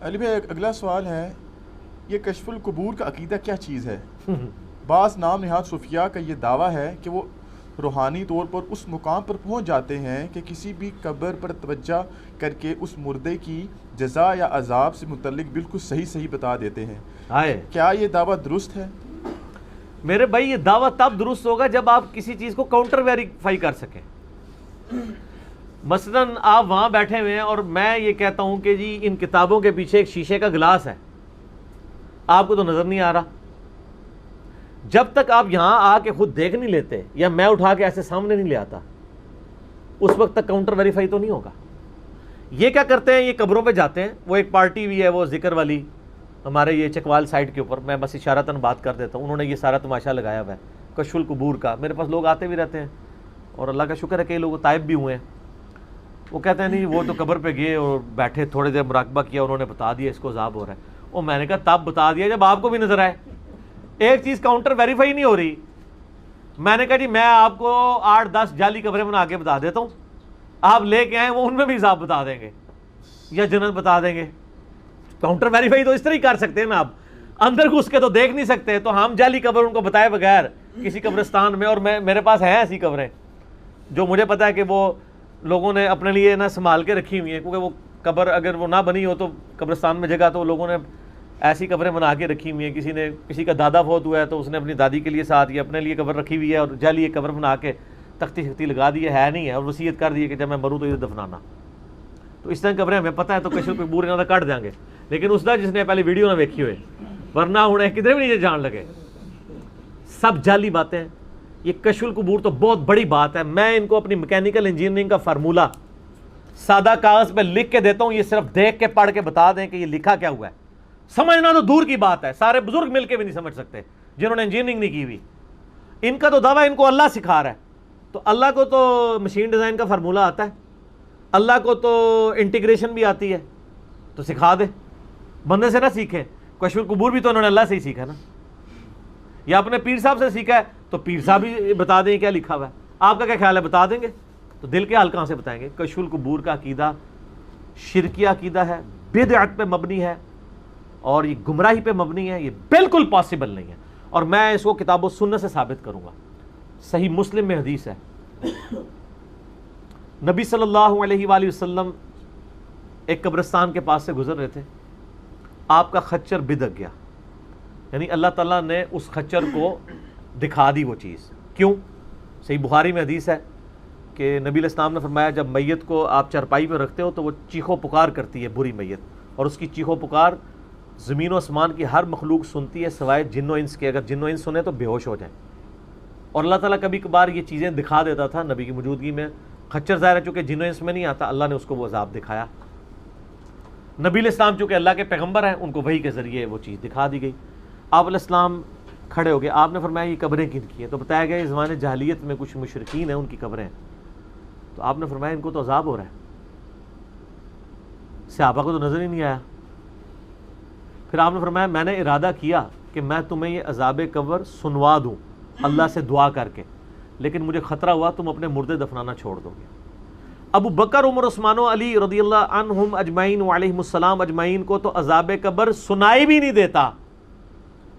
علی بھائی اگلا سوال ہے، یہ کشف القبور کا عقیدہ کیا چیز ہے؟ بعض نام نہاد صوفیاء کا یہ دعویٰ ہے کہ وہ روحانی طور پر اس مقام پر پہنچ جاتے ہیں کہ کسی بھی قبر پر توجہ کر کے اس مردے کی جزا یا عذاب سے متعلق بالکل صحیح بتا دیتے ہیں۔ کیا یہ دعویٰ درست ہے؟ میرے بھائی یہ دعویٰ تب درست ہوگا جب آپ کسی چیز کو کاؤنٹر ویریفائی کر سکیں۔ مثلاً آپ وہاں بیٹھے ہوئے ہیں اور میں یہ کہتا ہوں کہ جی ان کتابوں کے پیچھے ایک شیشے کا گلاس ہے، آپ کو تو نظر نہیں آ رہا۔ جب تک آپ یہاں آ کے خود دیکھ نہیں لیتے یا میں اٹھا کے ایسے سامنے نہیں لے آتا، اس وقت تک کاؤنٹر ویریفائی تو نہیں ہوگا۔ یہ کیا کرتے ہیں، یہ قبروں پہ جاتے ہیں، وہ ایک پارٹی بھی ہے وہ ذکر والی ہمارے یہ چکوال سائٹ کے اوپر، میں بس اشارتاً بات کر دیتا ہوں، انہوں نے یہ سارا تماشا لگایا ہوا ہے کشف القبور کا۔ میرے پاس لوگ آتے بھی رہتے ہیں اور اللہ کا شکر ہے کئی لوگ طائب بھی ہوئے ہیں۔ وہ کہتے ہیں نہیں وہ تو قبر پہ گئے اور بیٹھے تھوڑے دیر مراقبہ کیا، انہوں نے بتا دیا اس کو عذاب ہو رہا ہے۔ اور میں نے کہا تب بتا دیا جب آپ کو بھی نظر آئے۔ ایک چیز کاؤنٹر ویریفائی نہیں ہو رہی۔ میں نے کہا جی میں آپ کو 8-10 جعلی قبریں بنا کے بتا دیتا ہوں، آپ لے کے آئیں، وہ ان میں بھی عذاب بتا دیں گے یا جنت بتا دیں گے۔ کاؤنٹر ویریفائی تو اس طرح ہی کر سکتے ہیں نا، آپ اندر گھس کے تو دیکھ نہیں سکتے، تو ہم جعلی قبر ان کو بتائے بغیر کسی قبرستان میں، اور میرے پاس ہیں ایسی قبریں جو مجھے پتا ہے کہ وہ لوگوں نے اپنے لیے نا سنبھال کے رکھی ہوئی ہیں، کیونکہ وہ قبر اگر وہ نہ بنی ہو تو قبرستان میں جگہ، تو لوگوں نے ایسی قبریں بنا کے رکھی ہوئی ہیں۔ کسی کا دادا فوت ہوا ہے تو اس نے اپنی دادی کے لیے ساتھ یا اپنے لیے قبر رکھی ہوئی ہے اور جعلی ایک قبر بنا کے تختی شختی لگا دی ہے نہیں ہے، اور وصیت کر دی ہے کہ جب میں مروں تو ادھر دفنانا۔ تو اس طرح قبریں ہمیں پتہ ہے تو کشف القبور انہوں نے کٹ دیں گے، لیکن اس دا جس نے پہلے ویڈیو نہ دیکھی ہوئے، ورنہ انہیں کدھر بھی نہیں جان لگے، سب جعلی باتیں ہیں۔ یہ کشف القبور تو بہت بڑی بات ہے، میں ان کو اپنی میکینیکل انجینئرنگ کا فارمولہ سادہ کاغذ پہ لکھ کے دیتا ہوں، یہ صرف دیکھ کے پڑھ کے بتا دیں کہ یہ لکھا کیا ہوا ہے۔ سمجھنا تو دور کی بات ہے، سارے بزرگ مل کے بھی نہیں سمجھ سکتے جنہوں نے انجینئرنگ نہیں کی ہوئی۔ ان کا تو دعویٰ ان کو اللہ سکھا رہا ہے، تو اللہ کو تو مشین ڈیزائن کا فارمولہ آتا ہے، اللہ کو تو انٹیگریشن بھی آتی ہے، تو سکھا دے، بندے سے نہ سیکھے۔ کشف القبور بھی تو انہوں نے اللہ سے ہی سیکھا نا، یا اپنے پیر صاحب سے سیکھا ہے تو پیر صاحب بھی بتا دیں کیا لکھا ہوا ہے۔ آپ کا کیا خیال ہے، بتا دیں گے؟ تو دل کے حال کہاں سے بتائیں گے؟ کشف القبور کا عقیدہ شرکی عقیدہ ہے، بدعت پہ مبنی ہے اور یہ گمراہی پہ مبنی ہے، یہ بالکل پاسبل نہیں ہے، اور میں اس کو کتاب و سنت سے ثابت کروں گا۔ صحیح مسلم میں حدیث ہے، نبی صلی اللہ علیہ وآلہ وسلم ایک قبرستان کے پاس سے گزر رہے تھے، آپ کا خچر بدک گیا، یعنی اللہ تعالیٰ نے اس خچر کو دکھا دی وہ چیز۔ کیوں؟ صحیح بخاری میں حدیث ہے کہ نبی علیہ السلام نے فرمایا جب میت کو آپ چارپائی پہ رکھتے ہو تو وہ چیخو پکار کرتی ہے بری میت، اور اس کی چیخو پکار زمین و آسمان کی ہر مخلوق سنتی ہے سوائے جن و انس کے، اگر جن و انس سنیں تو بے ہوش ہو جائیں۔ اور اللہ تعالیٰ کبھی کبھار یہ چیزیں دکھا دیتا تھا نبی کی موجودگی میں۔ خچر ظاہر ہے چونکہ جن و انس میں نہیں آتا، اللہ نے اس کو وہ عذاب دکھایا۔ نبی علیہ السلام چونکہ اللہ کے پیغمبر ہیں، ان کو وحی کے ذریعے وہ چیز دکھا دی گئی۔ آپ علیہ السلام کھڑے ہو گئے، آپ نے فرمایا یہ قبریں کن کی ہیں؟ تو بتایا گیا اس زمانے جاہلیت میں کچھ مشرکین ہیں ان کی قبریں ہیں۔ تو آپ نے فرمایا ان کو تو عذاب ہو رہا ہے، صحابہ کو تو نظر ہی نہیں آیا۔ پھر آپ نے فرمایا میں نے ارادہ کیا کہ میں تمہیں یہ عذاب قبر سنوا دوں اللہ سے دعا کر کے، لیکن مجھے خطرہ ہوا تم اپنے مردے دفنانا چھوڑ دو گے۔ ابو بکر، عمر، عثمان و علی رضی اللہ عنہم اجمعین وعلیہم السلام اجمعین کو تو عذاب قبر سنائی بھی نہیں دیتا،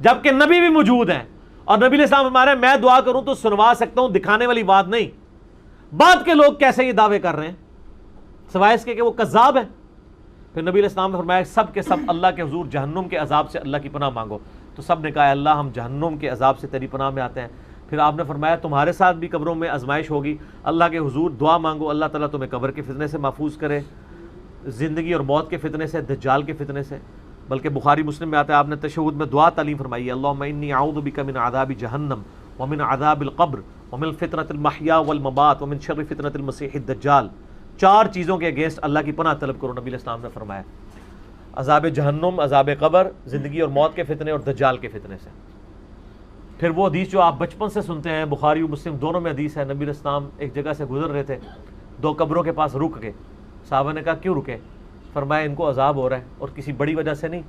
جبکہ نبی بھی موجود ہیں، اور نبی علیہ السلام فرما رہے ہیں میں دعا کروں تو سنوا سکتا ہوں، دکھانے والی بات نہیں۔ بعد کے لوگ کیسے یہ دعوے کر رہے ہیں سوائے اس کے کہ وہ کذاب ہیں۔ پھر نبی علیہ السلام نے فرمایا سب کے سب اللہ کے حضور جہنم کے عذاب سے اللہ کی پناہ مانگو، تو سب نے کہا اللہ ہم جہنم کے عذاب سے تیری پناہ میں آتے ہیں۔ پھر آپ نے فرمایا تمہارے ساتھ بھی قبروں میں آزمائش ہوگی، اللہ کے حضور دعا مانگو اللہ تعالیٰ تمہیں قبر کے فتنے سے محفوظ کرے، زندگی اور موت کے فتنے سے، دجال کے فتنے سے۔ بلکہ بخاری مسلم میں آتا ہے آپ نے تشہد میں دعا تعلیم فرمائی ہے اللہم انی اعوذ بک من عذاب جہنم ومن عذاب القبر ومن فتنۃ المحیا والممات ومن شر فتنۃ المسیح الدجال۔ 4 چیزوں کے اگینسٹ اللہ کی پناہ طلب کرو، نبی علیہ السلام نے فرمایا، عذاب جہنم، عذاب قبر، زندگی اور موت کے فتنے، اور دجال کے فتنے سے۔ پھر وہ حدیث جو آپ بچپن سے سنتے ہیں، بخاری و مسلم دونوں میں حدیث ہے، نبی علیہ السلام ایک جگہ سے گزر رہے تھے، 2 قبروں کے پاس رک گئے، صحابہ نے کہا کیوں رکے؟ فرمایا ان کو عذاب ہو رہا ہے، اور کسی بڑی وجہ سے نہیں۔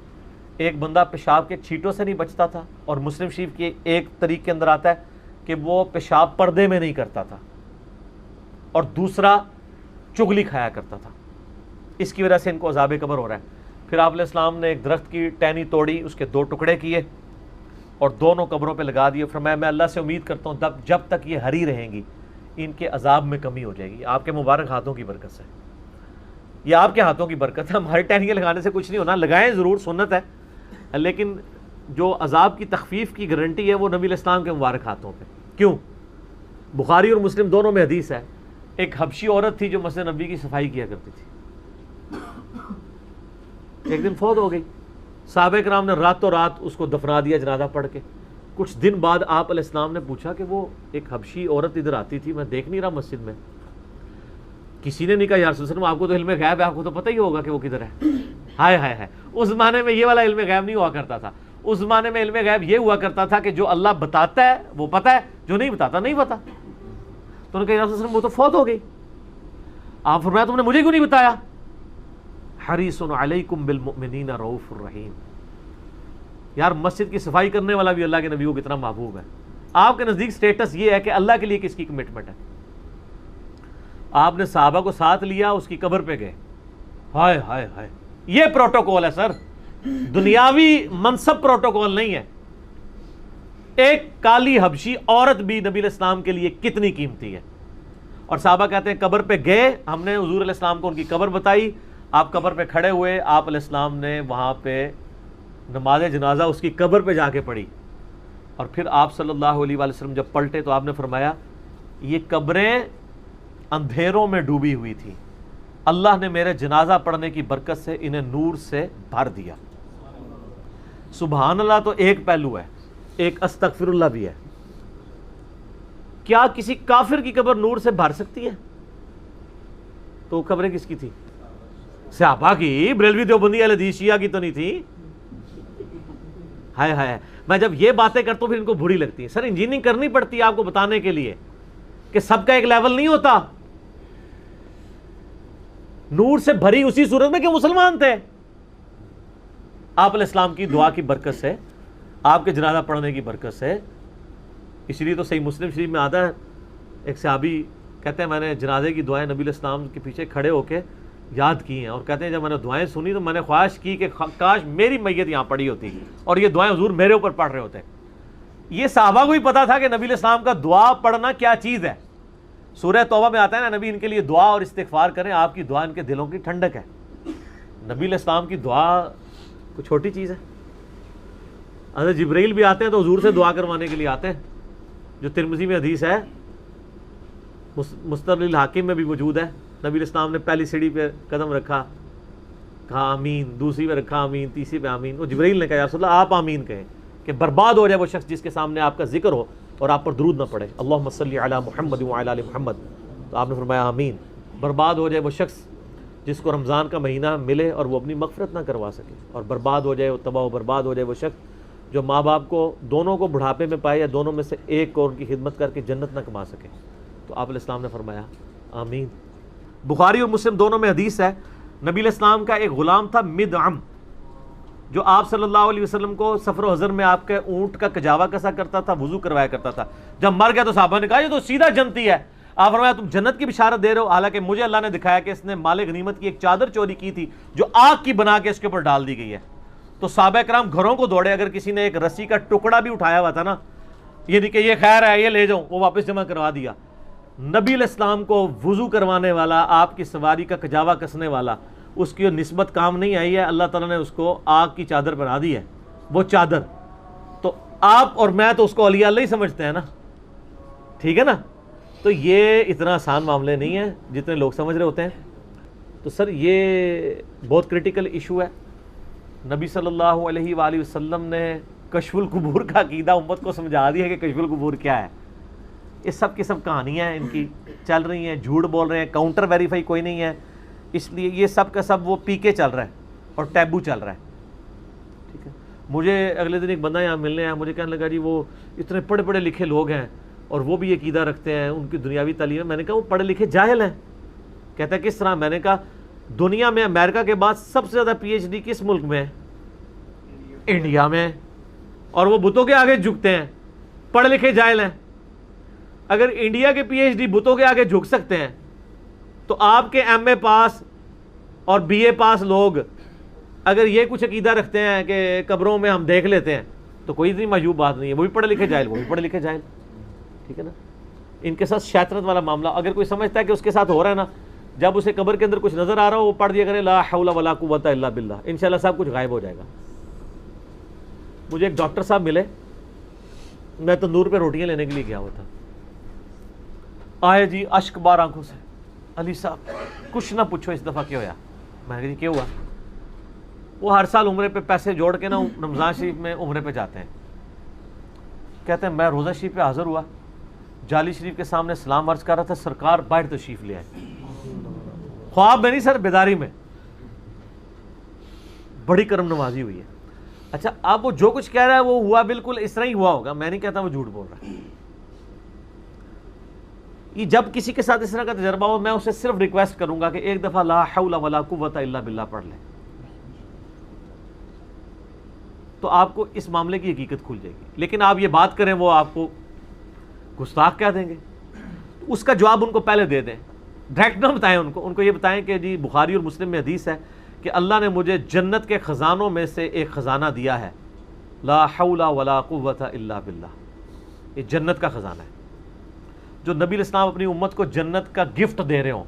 ایک بندہ پیشاب کے چھینٹوں سے نہیں بچتا تھا، اور مسلم شریف کی ایک طریق کے اندر آتا ہے کہ وہ پیشاب پردے میں نہیں کرتا تھا، اور دوسرا چغلی کھایا کرتا تھا، اس کی وجہ سے ان کو عذاب قبر ہو رہا ہے۔ پھر آپ علیہ السلام نے ایک درخت کی ٹہنی توڑی، اس کے 2 ٹکڑے کیے اور دونوں قبروں پہ لگا دیے. فرمایا میں اللہ سے امید کرتا ہوں جب تک یہ ہری رہیں گی ان کے عذاب میں کمی ہو جائے گی. آپ کے مبارک ہاتھوں کی برکت سے، یہ آپ کے ہاتھوں کی برکت ہے. ہماری ٹہنیاں لگانے سے کچھ نہیں ہونا، لگائیں ضرور، سنت ہے، لیکن جو عذاب کی تخفیف کی گارنٹی ہے وہ نبی علیہ السلام کے مبارک ہاتھوں پہ. کیوں؟ بخاری اور مسلم دونوں میں حدیث ہے، ایک حبشی عورت تھی جو مسجد نبی کی صفائی کیا کرتی تھی، ایک دن فوت ہو گئی. صحابہ کرام نے راتوں رات اس کو دفنا دیا جنازہ پڑھ کے. کچھ دن بعد آپ علیہ السلام نے پوچھا کہ وہ ایک حبشی عورت ادھر آتی تھی، میں دیکھ نہیں رہا مسجد میں. کسی نے نہیں کہا یا رسول اللہ، آپ کو تو علم غیب ہے، آپ کو تو پتہ ہی ہوگا کہ وہ کدھر ہے. ہائے ہائے ہائے، اس زمانے میں یہ والا علم غیب نہیں ہوا کرتا تھا. اس زمانے میں علم غیب یہ ہوا کرتا تھا کہ جو اللہ بتاتا ہے وہ پتہ ہے، جو نہیں بتاتا نہیں پتا. تو انہوں نے کہا یا رسول اللہ وہ تو فوت ہو گئی. آپ فرمایا تم نے مجھے کیوں نہیں بتایا؟ حریص علیکم بالمؤمنین رؤوف الرحیم. یار مسجد کی صفائی کرنے والا بھی اللہ کے نبی کو کتنا محبوب ہے. آپ کے نزدیک سٹیٹس یہ ہے کہ اللہ کے لیے کس کی کمٹمنٹ ہے. آپ نے صحابہ کو ساتھ لیا، اس کی قبر پہ گئے. ہائے ہائے ہائے، یہ پروٹوکول ہے سر، دنیاوی منصب پروٹوکول نہیں ہے. ایک کالی حبشی عورت بھی نبی علیہ السلام کے لیے کتنی قیمتی ہے. اور صحابہ کہتے ہیں قبر پہ گئے، ہم نے حضور علیہ السلام کو ان کی قبر بتائی، آپ قبر پہ کھڑے ہوئے، آپ علیہ السلام نے وہاں پہ نماز جنازہ اس کی قبر پہ جا کے پڑھی. اور پھر آپ صلی اللہ علیہ وآلہ وسلم جب پلٹے تو آپ نے فرمایا یہ قبریں اندھیروں میں ڈوبی ہوئی تھی، اللہ نے میرے جنازہ پڑھنے کی برکت سے انہیں نور سے بھر دیا. سبحان اللہ تو ایک پہلو ہے، ایک استغفر اللہ بھی ہے. کیا کسی کافر کی قبر نور سے بھر سکتی ہے؟ تو قبریں کس کی تھی؟ صحابہ کی. بریلوی دیوبندی اہل حدیث شیعہ کی تو نہیں تھی. ہائے ہائے، میں جب یہ باتیں کرتا ہوں پھر ان کو بری لگتی ہے. سر انجینئرنگ کرنی پڑتی ہے آپ کو بتانے کے لیے کہ سب کا ایک لیول نہیں ہوتا. نور سے بھری اسی صورت میں کہ مسلمان تھے. آپ علیہ السلام کی دعا کی برکت سے، آپ کے جنازہ پڑھنے کی برکت سے. اس لیے تو صحیح مسلم شریف میں آتا ہے، ایک صحابی کہتے ہیں میں نے جنازے کی دعائیں نبی علیہ السلام کے پیچھے کھڑے ہو کے یاد کی ہیں، اور کہتے ہیں جب میں نے دعائیں سنی تو میں نے خواہش کی کہ کاش میری میت یہاں پڑی ہوتی اور یہ دعائیں حضور میرے اوپر پڑھ رہے ہوتے. یہ صحابہ کو بھی پتا تھا کہ نبی علیہ السلام کا دعا پڑھنا کیا چیز ہے. سورہ توبہ میں آتا ہے نا، نبی ان کے لیے دعا اور استغفار کریں، آپ کی دعا ان کے دلوں کی ٹھنڈک ہے. نبی علیہ السلام کی دعا کوئی چھوٹی چیز ہے. حضرت جبرائیل بھی آتے ہیں تو حضور سے دعا کروانے کے لیے آتے ہیں، جو ترمذی میں حدیث ہے، مستدرک الحاکم میں بھی موجود ہے. نبی علیہ السلام نے پہلی سیڑھی پہ قدم رکھا، کہا آمین، دوسری پہ رکھا آمین، تیسری پہ آمین. وہ جبرائیل نے کہا یا رسول اللہ آپ آمین کہیں کہ برباد ہو جائے وہ شخص جس کے سامنے آپ کا ذکر ہو اور آپ پر درود نہ پڑے. اللہم صلی علی محمد وعلی آل محمد. تو آپ نے فرمایا آمین. برباد ہو جائے وہ شخص جس کو رمضان کا مہینہ ملے اور وہ اپنی مغفرت نہ کروا سکے. اور برباد ہو جائے وہ تباہ و برباد ہو جائے وہ شخص جو ماں باپ کو دونوں کو بڑھاپے میں پائے یا دونوں میں سے ایک کو ان کی خدمت کر کے جنت نہ کما سکے. تو آپ علیہ السلام نے فرمایا آمین. بخاری اور مسلم دونوں میں حدیث ہے، نبی علیہ السلام کا ایک غلام تھا مدعم، جو آپ صلی اللہ علیہ وسلم کو سفر و حضر میں آپ کے اونٹ کا کجاوا کسا کرتا تھا، وضو کروایا کرتا تھا. جب مر گیا تو صحابہ نے کہا یہ تو سیدھا جنتی ہے. آپ فرمایا تم جنت کی بشارت دے رہے ہو، حالانکہ مجھے اللہ نے دکھایا کہ اس نے مال غنیمت کی ایک چادر چوری کی تھی جو آگ کی بنا کے اس کے اوپر ڈال دی گئی ہے. تو صحابہ کرام گھروں کو دوڑے. اگر کسی نے ایک رسی کا ٹکڑا بھی اٹھایا ہوا تھا نا، یہ نہیں کہ یہ خیر ہے یہ لے جاؤ، وہ واپس جمع کروا دیا. نبی علیہ السلام کو وضو کروانے والا، آپ کی سواری کا کجاوا کسنے والا، اس کی نسبت کام نہیں آئی ہے، اللہ تعالیٰ نے اس کو آگ کی چادر بنا دی ہے. وہ چادر تو آپ اور میں تو اس کو اولیاء اللہ ہی سمجھتے ہیں نا، ٹھیک ہے نا. تو یہ اتنا آسان معاملے نہیں ہے جتنے لوگ سمجھ رہے ہوتے ہیں. تو سر یہ بہت کرٹیکل ایشو ہے. نبی صلی اللہ علیہ وآلہ وسلم نے کشف القبور کا عقیدہ امت کو سمجھا دیا ہے کہ کشف القبور کیا ہے. یہ سب کی سب کہانیاں ہیں ان کی چل رہی ہیں، جھوٹ بول رہے ہیں، کاؤنٹر ویریفائی کوئی نہیں ہے. اس لیے یہ سب کا سب وہ پی کے چل رہا ہے اور ٹیبو چل رہا ہے. ٹھیک ہے. مجھے اگلے دن ایک بندہ یہاں ملنے آیا، مجھے کہنے لگا جی وہ اتنے پڑھے پڑھے لکھے لوگ ہیں اور وہ بھی عقیدہ رکھتے ہیں، ان کی دنیاوی تعلیم ہے. میں نے کہا وہ پڑھے لکھے جاہل ہیں. کہتا ہے کس طرح؟ میں نے کہا دنیا میں امریکہ کے بعد سب سے زیادہ پی ایچ ڈی کس ملک میں ہے؟ انڈیا میں. اور وہ بتوں کے آگے جھکتے ہیں، پڑھے لکھے جاہل ہیں. اگر انڈیا کے پی ایچ ڈی بتوں کے آگے جھک سکتے ہیں تو آپ کے ایم اے پاس اور بی اے پاس لوگ اگر یہ کچھ عقیدہ رکھتے ہیں کہ قبروں میں ہم دیکھ لیتے ہیں تو کوئی اتنی معجوب بات نہیں ہے، وہ بھی پڑھے لکھے جاہل، وہ بھی پڑھے لکھے جاہل، ٹھیک ہے نا. ان کے ساتھ شیطنت والا معاملہ اگر کوئی سمجھتا ہے کہ اس کے ساتھ ہو رہا ہے نا، جب اسے قبر کے اندر کچھ نظر آ رہا ہو وہ پڑھ دیا کرے لا حول ولا قوت الا باللہ، انشاءاللہ سب کچھ غائب ہو جائے گا. مجھے ایک ڈاکٹر صاحب ملے، میں تندور پہ روٹیاں لینے کے لیے گیا ہوا تھا، آئے جی اشک بار آنکھوں سے، علی صاحب کچھ نہ پوچھو اس دفعہ کیا ہوا. میں نے کہا جی کیا ہوا؟ وہ ہر سال عمرے پہ پیسے جوڑ کے نا رمضان شریف میں عمرے پہ جاتے ہیں. کہتے ہیں میں روزہ شریف پہ حاضر ہوا، جالی شریف کے سامنے سلام عرض کر رہا تھا، سرکار باہر تشریف لے آئے. خواب میں نہیں سر، بیداری میں. بڑی کرم نوازی ہوئی ہے. اچھا اب وہ جو کچھ کہہ رہا ہے وہ ہوا بالکل اس طرح ہی ہوا ہوگا، میں نہیں کہتا وہ جھوٹ بول رہا ہے. یہ جب کسی کے ساتھ اس طرح کا تجربہ ہو میں اسے صرف ریکویسٹ کروں گا کہ ایک دفعہ لا حول ولا قوت الا باللہ پڑھ لیں، تو آپ کو اس معاملے کی حقیقت کھل جائے گی. لیکن آپ یہ بات کریں وہ آپ کو گستاخ کہہ دیں گے، اس کا جواب ان کو پہلے دے دیں، ڈائریکٹ نہ بتائیں ان کو یہ بتائیں کہ جی بخاری اور مسلم میں حدیث ہے کہ اللہ نے مجھے جنت کے خزانوں میں سے ایک خزانہ دیا ہے، لا حول ولا قوت الا باللہ. یہ جنت کا خزانہ ہے. جو نبی علیہ السلام اپنی امت کو جنت کا گفٹ دے رہے ہوں،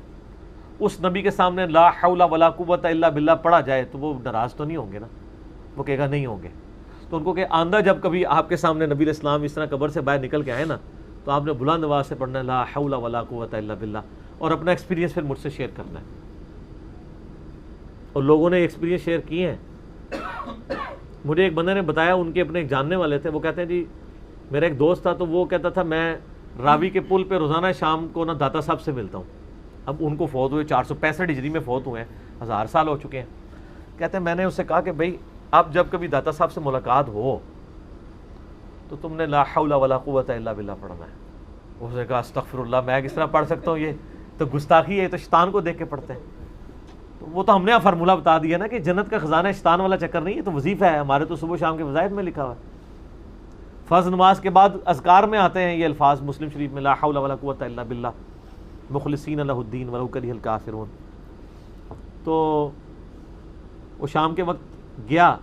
اس نبی کے سامنے لا حول ولا قوت الا باللہ پڑھا جائے تو وہ ناراض تو نہیں ہوں گے نا؟ وہ کہے گا نہیں ہوں گے. تو ان کو کہ آندہ جب کبھی آپ کے سامنے نبی علیہ السلام اس طرح قبر سے باہر نکل کے آئے نا تو آپ نے بلند آواز سے پڑھنا ہے لا حول ولا قوت الا باللہ، اور اپنا ایکسپیرینس پھر مجھ سے شیئر کرنا ہے. اور لوگوں نے ایکسپیرینس شیئر کیے ہیں. مجھے ایک بندے نے بتایا، ان کے اپنے ایک جاننے والے تھے، وہ کہتے ہیں جی میرا ایک دوست تھا تو وہ کہتا تھا میں راوی کے پل پہ روزانہ شام کو نا داتا صاحب سے ملتا ہوں. اب ان کو فوت ہوئے 465 ہجری میں فوت ہوئے ہیں، 1000 سال ہو چکے ہیں. کہتے ہیں میں نے اس سے کہا کہ بھائی اب جب کبھی داتا صاحب سے ملاقات ہو تو تم نے لا حول ولا قوت الا باللہ پڑھنا ہے. اس نے کہا استغفر اللہ، میں کس طرح پڑھ سکتا ہوں، یہ تو گستاخی ہے، یہ تو شیطان کو دیکھ کے پڑھتے ہیں. تو وہ تو ہم نے فارمولہ بتا دیا نا کہ جنت کا خزانہ شیطان والا چکر نہیں ہے، تو وظیفہ ہے ہمارے، تو صبح شام کے وظائف میں لکھا ہوا ہے. فرض نماز کے بعد اذکار میں آتے ہیں یہ الفاظ مسلم شریف میں لا حول ولا قوت الا باللہ مخلصین لہ الدین ولو کرہ الکافرون. تو وہ شام کے وقت گیا،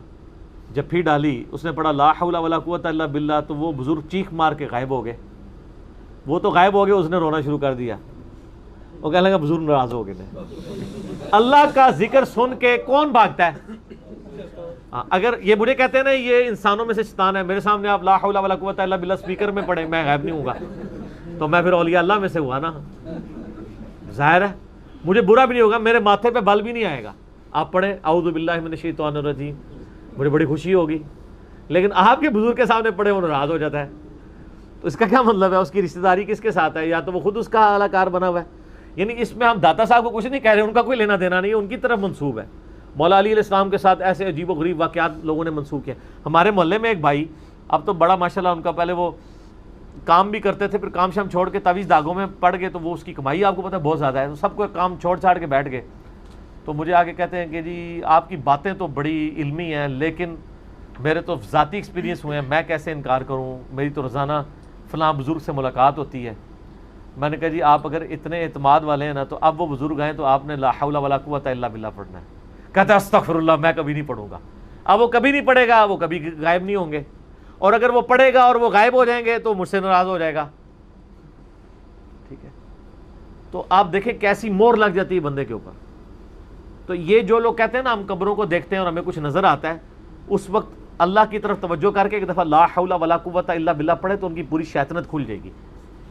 جب ڈالی، اس نے پڑھا لا حول ولا قوت الا باللہ، تو وہ بزرگ چیخ مار کے غائب ہو گئے. وہ تو غائب ہو گئے، اس نے رونا شروع کر دیا. وہ کہنے لگا بزرگ ناراض ہو گئے. اللہ کا ذکر سن کے کون بھاگتا ہے؟ اگر یہ مجھے کہتے ہیں نا یہ انسانوں میں سے شیطان ہے، میرے سامنے آپ لا حول ولا قوت الا باللہ اسپیکر میں پڑھیں، میں غائب نہیں ہوں گا، تو میں پھر اولیاء اللہ میں سے ہوا نا. ظاہر ہے مجھے برا بھی نہیں ہوگا، میرے ماتھے پہ بل بھی نہیں آئے گا. آپ پڑھیں اعوذ باللہ من الشیطان الرجیم، مجھے بڑی خوشی ہوگی. لیکن آپ کے بزرگ کے سامنے پڑھے وہ ناراض ہو جاتا ہے. تو اس کا کیا مطلب ہے؟ اس کی رشتہ داری کس کے ساتھ ہے؟ یا تو وہ خود اس کا اعلیٰ کار بنا ہوا ہے. یعنی اس میں ہم داتا صاحب کو کچھ نہیں کہہ رہے، ان کا کوئی لینا دینا نہیں ہے، ان کی طرف منسوب ہے. مولا علی علیہ السلام کے ساتھ ایسے عجیب و غریب واقعات لوگوں نے منسوخ کیے. ہمارے محلے میں ایک بھائی، اب تو بڑا ماشاءاللہ ان کا، پہلے وہ کام بھی کرتے تھے، پھر کام شام چھوڑ کے تعویذ دھاگوں میں پڑ گئے، تو وہ اس کی کمائی آپ کو پتہ ہے بہت زیادہ ہے، تو سب کو کام چھوڑ چھاڑ کے بیٹھ گئے. تو مجھے آگے کہتے ہیں کہ جی آپ کی باتیں تو بڑی علمی ہیں، لیکن میرے تو ذاتی ایکسپیرینس ہوئے ہیں، میں کیسے انکار کروں، میری تو روزانہ فلاں بزرگ سے ملاقات ہوتی ہے. میں نے کہا جی آپ اگر اتنے اعتماد والے ہیں نا تو اب وہ بزرگ آئیں تو آپ نے لا حول ولا قوت الا باللہ پڑھنا ہے. کہتا استغفر اللہ، میں کبھی نہیں پڑھوں گا. اب وہ کبھی نہیں پڑھے گا، وہ کبھی غائب نہیں ہوں گے، اور اگر وہ پڑھے گا اور وہ غائب ہو جائیں گے تو مجھ سے ناراض ہو جائے گا. ٹھیک ہے، تو آپ دیکھیں کیسی مور لگ جاتی ہے بندے کے اوپر. تو یہ جو لوگ کہتے ہیں نا ہم قبروں کو دیکھتے ہیں اور ہمیں کچھ نظر آتا ہے، اس وقت اللہ کی طرف توجہ کر کے ایک دفعہ لا حول ولا قوت الا باللہ پڑھے تو ان کی پوری شیطنت کھل جائے گی.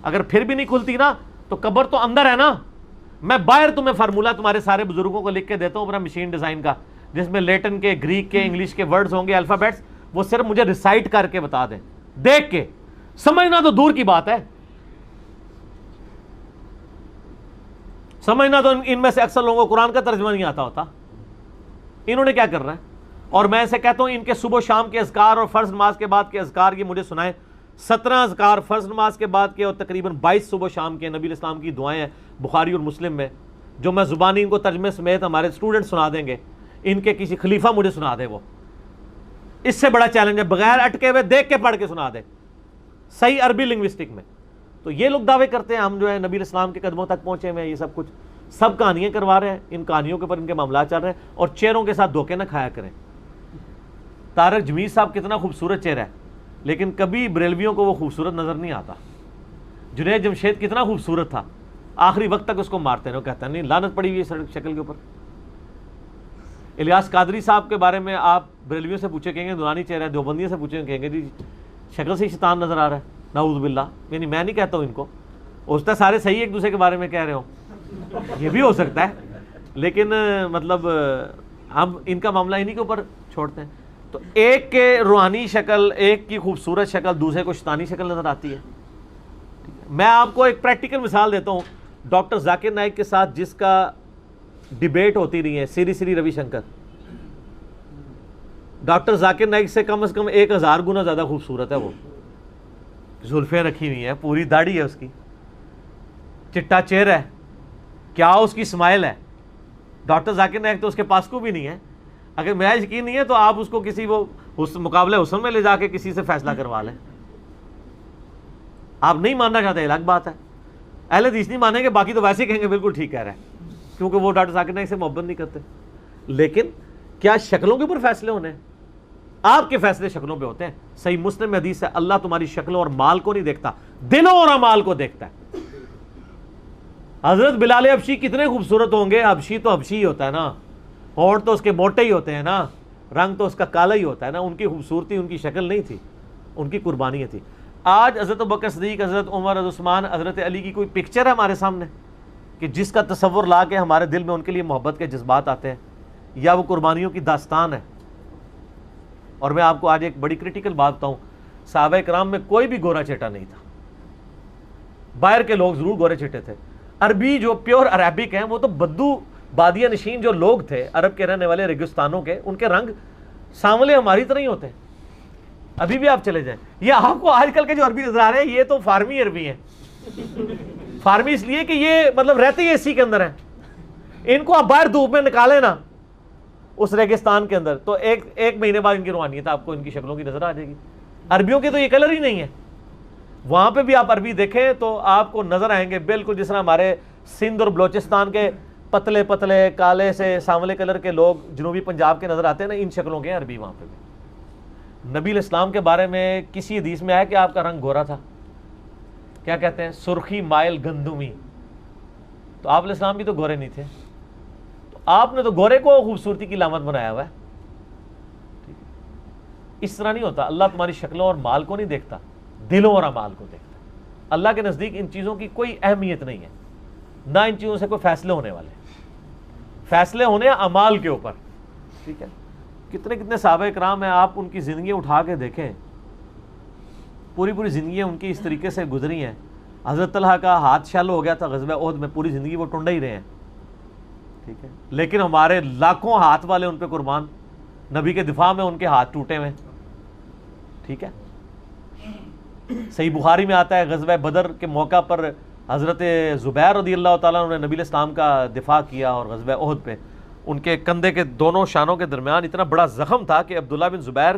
اگر پھر بھی نہیں کھلتی نا تو قبر تو اندر ہے نا. میں باہر تمہیں فارمولہ تمہارے سارے بزرگوں کو لکھ کے دیتا ہوں اپنا مشین ڈیزائن کا، جس میں لیٹن کے، گریک کے، انگلش کے ورڈز ہوں گے، الفابیٹس، وہ صرف مجھے ریسائٹ کر کے بتا دیں، دیکھ کے. سمجھنا تو دور کی بات ہے، سمجھنا تو ان میں سے اکثر لوگوں کو قرآن کا ترجمہ نہیں آتا ہوتا. انہوں نے کیا کرنا ہے؟ اور میں ایسے کہتا ہوں ان کے صبح شام کے اذکار اور فرض نماز کے بعد کے اذکار یہ مجھے سنائیں. 17 اذکار فرض نماز کے بعد کے اور تقریباً 22 صبح شام کے نبی علیہ السلام کی دعائیں ہیں بخاری اور مسلم میں، جو میں زبانی ان کو ترجمے سمیت ہمارے اسٹوڈنٹ سنا دیں گے. ان کے کسی خلیفہ مجھے سنا دے، وہ اس سے بڑا چیلنج ہے، بغیر اٹکے ہوئے دیکھ کے پڑھ کے سنا دے صحیح عربی لنگوسٹک میں. تو یہ لوگ دعوے کرتے ہیں ہم جو ہے نبی علیہ السلام کے قدموں تک پہنچے ہوئے ہیں، یہ سب کچھ. سب کہانیاں کروا رہے ہیں، ان کہانیوں کے اوپر ان کے معاملات چل رہے ہیں، اور چہروں کے ساتھ دھوکے نہ کھایا کریں۔ طارق جمیل صاحب کتنا خوبصورت چہرہ ہے، لیکن کبھی بریلویوں کو وہ خوبصورت نظر نہیں آتا۔ جنید جمشید کتنا خوبصورت تھا، آخری وقت تک اس کو مارتے ہیں، وہ کہتا ہے نہیں لعنت پڑی ہوئی ہے شکل کے اوپر۔ الیاس قادری صاحب کے بارے میں آپ بریلویوں سے پوچھے کہیں گے نورانی چہرہ ہے، دیوبندیوں سے پوچھے کہیں گے جی شکل سے شیطان نظر آ رہا ہے، نعوذ باللہ۔ یعنی میں نہیں کہتا ہوں ان کو، ہو سکتا ہے سارے صحیح ایک دوسرے کے بارے میں کہہ رہے ہو، یہ بھی ہو سکتا ہے، لیکن مطلب ہم ان کا معاملہ انہی کے اوپر چھوڑتے ہیں۔ تو ایک کے روحانی شکل، ایک کی خوبصورت شکل، دوسرے کو شیطانی شکل نظر آتی ہے۔ میں آپ کو ایک پریکٹیکل مثال دیتا ہوں، ڈاکٹر ذاکر نائک کے ساتھ جس کا ڈیبیٹ ہوتی رہی ہے، سری روی شنکر، ڈاکٹر ذاکر نائک سے کم از کم 1000 گنا زیادہ خوبصورت ہے، وہ زلفیں رکھی ہوئی ہیں، پوری داڑھی ہے اس کی، چٹا چہرہ ہے، کیا اس کی اسمائل ہے۔ ڈاکٹر ذاکر نائک تو اس کے پاس کو بھی نہیں ہے۔ اگر میرا یقین نہیں ہے تو آپ اس کو کسی وہ مقابلہ حسن میں لے جا کے کسی سے فیصلہ کروا لیں۔ آپ نہیں ماننا چاہتے الگ بات ہے، اہل حدیث نہیں مانیں گے، باقی تو ویسے ہی کہیں گے بالکل ٹھیک کہہ رہا ہے، کیونکہ وہ ڈاکٹر ذاکر نائک سے محبت نہیں کرتے۔ لیکن کیا شکلوں کے اوپر فیصلے ہونے ہیں؟ آپ کے فیصلے شکلوں پہ ہوتے ہیں۔ صحیح مسلم میں حدیث ہے، اللہ تمہاری شکلوں اور مال کو نہیں دیکھتا، دلوں اور اعمال کو دیکھتا ہے۔ حضرت بلال حبشی کتنے خوبصورت ہوں گے، حبشی تو حبشی ہی ہوتا ہے نا، ہونٹ تو اس کے موٹے ہی ہوتے ہیں نا، رنگ تو اس کا کالا ہی ہوتا ہے نا، ان کی خوبصورتی ان کی شکل نہیں تھی، ان کی قربانیاں تھی۔ آج حضرت ابوبکر صدیق، حضرت عمر، حضرت عثمان، حضرت علی کی کوئی پکچر ہے ہمارے سامنے کہ جس کا تصور لا کے ہمارے دل میں ان کے لیے محبت کے جذبات آتے ہیں، یا وہ قربانیوں کی داستان ہے؟ اور میں آپ کو آج ایک بڑی کریٹیکل بات بتاؤں، صحابہ کرام میں کوئی بھی گورا چیٹا نہیں تھا۔ باہر کے لوگ ضرور گورے چٹے تھے، عربی جو پیور عربک ہیں وہ تو بدو بادیہ نشین جو لوگ تھے عرب کے رہنے والے ریگستانوں کے، ان کے رنگ سانولے ہماری طرح ہی ہوتے ہیں۔ ابھی بھی آپ چلے جائیں، یہ آپ کو آج کل کے جو عربی نظر آ رہے ہیں یہ تو فارمی عربی ہیں۔ فارمی اس لیے کہ یہ مطلب رہتے ہی اسی کے اندر ہیں، ان کو آپ باہر دھوپ میں نکالیں نا اس ریگستان کے اندر تو ایک مہینے بعد ان کی روحانیت آپ کو ان کی شکلوں کی نظر آ جائے گی۔ عربیوں کے تو یہ کلر ہی نہیں ہے، وہاں پہ بھی آپ عربی دیکھیں تو آپ کو نظر آئیں گے بالکل جس طرح ہمارے سندھ اور بلوچستان کے پتلے پتلے کالے سے سانولے کلر کے لوگ جنوبی پنجاب کے نظر آتے ہیں نا، ان شکلوں کے عربی وہاں پہ بھی۔ نبی الاسلام کے بارے میں کسی حدیث میں آیا کہ آپ کا رنگ گورا تھا، کیا کہتے ہیں؟ سرخی مائل گندمی۔ تو آپ علیہ السلام بھی تو گورے نہیں تھے، تو آپ نے تو گورے کو خوبصورتی کی علامت بنایا ہوا ہے۔ اس طرح نہیں ہوتا، اللہ تمہاری شکلوں اور مال کو نہیں دیکھتا، دلوں اور اعمال کو دیکھتا ہے۔ اللہ کے نزدیک ان چیزوں کی کوئی اہمیت نہیں ہے، نہ ان چیزوں سے کوئی فیصلے ہونے والے، فیصلے ہونے اعمال کے اوپر، ٹھیک ہے؟ کتنے کتنے صحابہ کرام ہیں، آپ ان کی زندگی اٹھا کے دیکھیں، پوری زندگیاں ان کی اس طریقے سے گزری ہیں۔ حضرت طلحہ کا ہاتھ شل ہو گیا تھا غزوہ احد میں، پوری زندگی وہ ٹنڈے ہی رہے ہیں، ٹھیک ہے؟ لیکن ہمارے لاکھوں ہاتھ والے ان پہ قربان، نبی کے دفاع میں ان کے ہاتھ ٹوٹے ہوئے، ٹھیک ہے؟ صحیح بخاری میں آتا ہے غزوہ بدر کے موقع پر حضرت زبیر رضی اللہ تعالیٰ عنہ نے نبی الاسلام کا دفاع کیا، اور غزوہ احد پہ ان کے کندھے کے دونوں شانوں کے درمیان اتنا بڑا زخم تھا کہ عبداللہ بن زبیر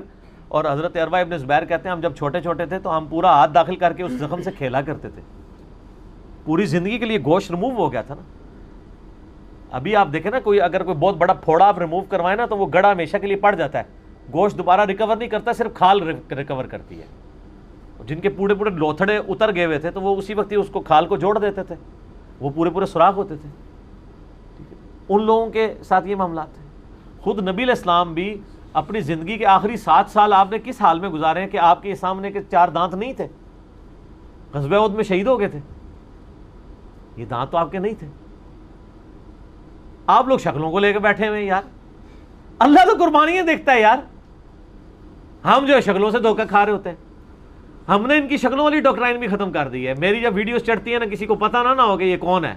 اور حضرت عروہ ابن زبیر کہتے ہیں ہم جب چھوٹے چھوٹے تھے تو ہم پورا ہاتھ داخل کر کے اس زخم سے کھیلا کرتے تھے، پوری زندگی کے لیے گوشت ریموو ہو گیا تھا نا۔ ابھی آپ دیکھیں نا، اگر کوئی بہت بڑا پھوڑا آپ ریموو کروائیں نا تو وہ گڑا ہمیشہ کے لیے پڑ جاتا ہے، گوشت دوبارہ ریکور نہیں کرتا، صرف کھال ریکور کرتی ہے۔ جن کے پورے لوتھڑے اتر گئے ہوئے تھے تو وہ اسی وقت ہی اس کو کھال کو جوڑ دیتے تھے، وہ پورے سوراخ ہوتے تھے، ٹھیک ہے؟ ان لوگوں کے ساتھ یہ معاملات ہیں۔ خود نبی علیہ السلام بھی اپنی زندگی کے آخری 7 سال آپ نے کس حال میں گزارے ہیں کہ آپ کے سامنے کے 4 دانت نہیں تھے، غزوہ احد میں شہید ہو گئے تھے، یہ دانت تو آپ کے نہیں تھے۔ آپ لوگ شکلوں کو لے کے بیٹھے ہوئے ہیں یار، اللہ تو قربانیاں دیکھتا ہے یار، ہم جو ہے شکلوں سے دھوکہ کھا رہے ہوتے ہیں۔ ہم نے ان کی شکلوں والی ڈاکٹرائن بھی ختم کر دی ہے۔ میری جب ویڈیوز چڑھتی ہیں نا، کسی کو پتہ نہ ہو کہ یہ کون ہے،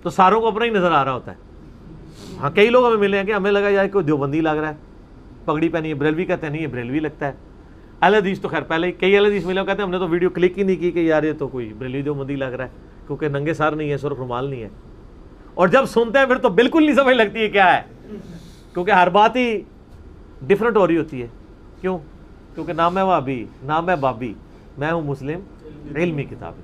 تو ساروں کو اپنا ہی نظر آ رہا ہوتا ہے۔ ہاں کئی لوگ ہمیں ملے ہیں کہ ہمیں لگا یار کوئی دیوبندی لگ رہا ہے، پگڑی پہنی ہے، بریلوی کہتے ہیں نہیں یہ بریلوی لگتا ہے۔ اہل حدیث تو خیر پہلے ہی کئی اہل حدیث ملے کہتے ہیں ہم نے تو ویڈیو کلک ہی نہیں کی کہ یار یہ تو کوئی بریلوی دیوبندی لگ رہا ہے، کیونکہ ننگے سر نہیں ہے، سرخ رومال نہیں ہے، اور جب سنتے ہیں پھر تو بالکل نہیں سمجھ لگتی ہے کیا ہے، کیونکہ ہر بات ہی ڈفرینٹ ہو رہی ہوتی ہے۔ کیوں؟ کیونکہ نام ہے وہابی، نام ہے بابی، میں ہوں مسلم علمی کتابی۔